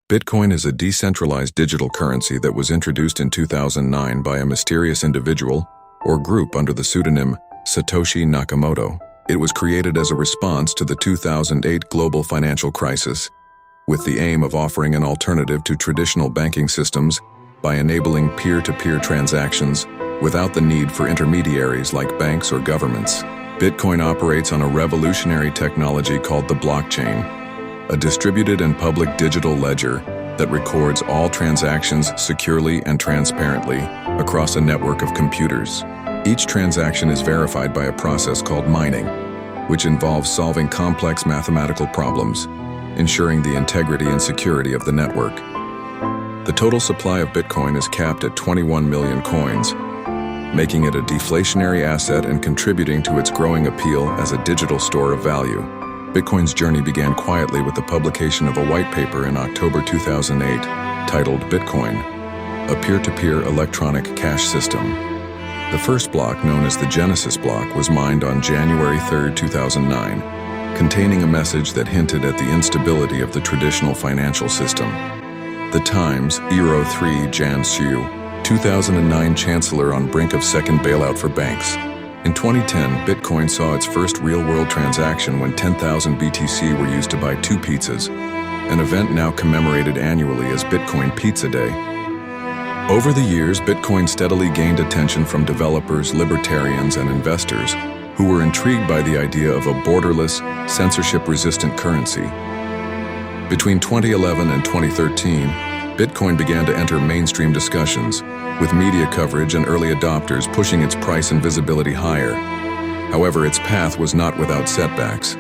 Bitcoin is a decentralized digital currency that was introduced in 2009 by a mysterious individual or group under the pseudonym Satoshi Nakamoto. It was created as a response to the 2008 global financial crisis, with the aim of offering an alternative to traditional banking systems by enabling peer-to-peer transactions without the need for intermediaries like banks or governments. Bitcoin operates on a revolutionary technology called the blockchain, a distributed and public digital ledger that records all transactions securely and transparently across a network of computers. Each transaction is verified by a process called mining, which involves solving complex mathematical problems, ensuring the integrity and security of the network. The total supply of Bitcoin is capped at 21 million coins, making it a deflationary asset and contributing to its growing appeal as a digital store of value. Bitcoin's journey began quietly with the publication of a white paper in October 2008 titled Bitcoin, a peer-to-peer electronic cash system. The first block, known as the Genesis block, was mined on January 3, 2009, containing a message that hinted at the instability of the traditional financial system. The Times, Euro 3 Jan Hsu, 2009 Chancellor on brink of second bailout for banks. In 2010, Bitcoin saw its first real-world transaction when 10,000 BTC were used to buy 2 pizzas, an event now commemorated annually as Bitcoin Pizza Day. Over the years, Bitcoin steadily gained attention from developers, libertarians, and investors who were intrigued by the idea of a borderless, censorship-resistant currency. Between 2011 and 2013, Bitcoin began to enter mainstream discussions, with media coverage and early adopters pushing its price and visibility higher. However, its path was not without setbacks.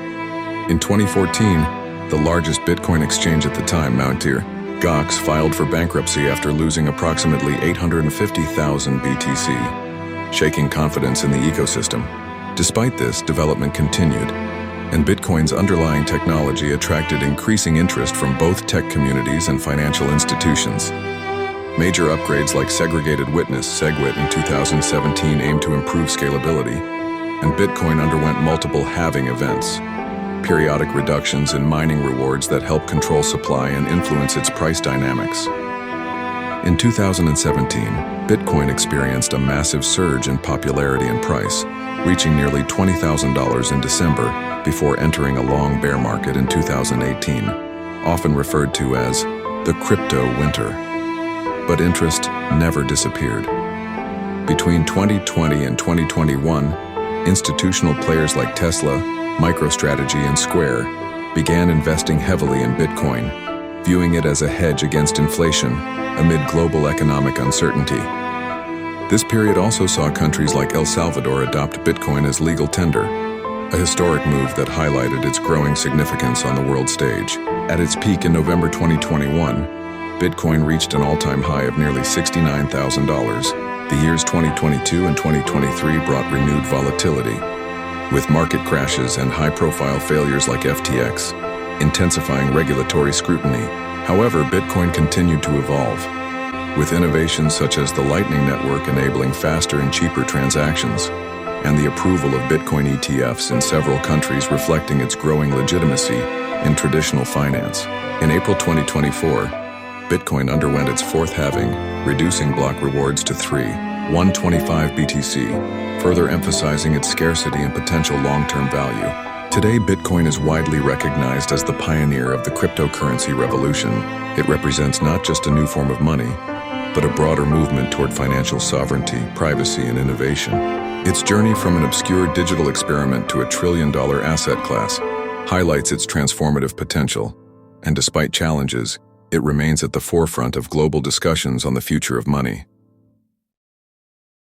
In 2014, the largest Bitcoin exchange at the time, Gox, filed for bankruptcy after losing approximately 850,000 BTC, shaking confidence in the ecosystem. Despite this, development continued, and Bitcoin's underlying technology attracted increasing interest from both tech communities and financial institutions. Major upgrades like Segregated Witness (SegWit) in 2017 aimed to improve scalability, and Bitcoin underwent multiple halving events, periodic reductions in mining rewards that help control supply and influence its price dynamics. In 2017, Bitcoin experienced a massive surge in popularity and price, reaching nearly $20,000 in December before entering a long bear market in 2018, often referred to as the crypto winter. But interest never disappeared. Between 2020 and 2021, institutional players like Tesla, MicroStrategy, and Square began investing heavily in Bitcoin, viewing it as a hedge against inflation amid global economic uncertainty. This period also saw countries like El Salvador adopt Bitcoin as legal tender, a historic move that highlighted its growing significance on the world stage. At its peak in November 2021, Bitcoin reached an all-time high of nearly $69,000. The years 2022 and 2023 brought renewed volatility, with market crashes and high-profile failures like FTX, intensifying regulatory scrutiny. However, Bitcoin continued to evolve, with innovations such as the Lightning Network enabling faster and cheaper transactions, and the approval of Bitcoin ETFs in several countries reflecting its growing legitimacy in traditional finance. In April 2024, Bitcoin underwent its fourth halving, reducing block rewards to 125 BTC, further emphasizing its scarcity and potential long-term value. Today, Bitcoin is widely recognized as the pioneer of the cryptocurrency revolution. It represents not just a new form of money, but a broader movement toward financial sovereignty, privacy, and innovation. Its journey from an obscure digital experiment to a trillion-dollar asset class highlights its transformative potential, and despite challenges, it remains at the forefront of global discussions on the future of money.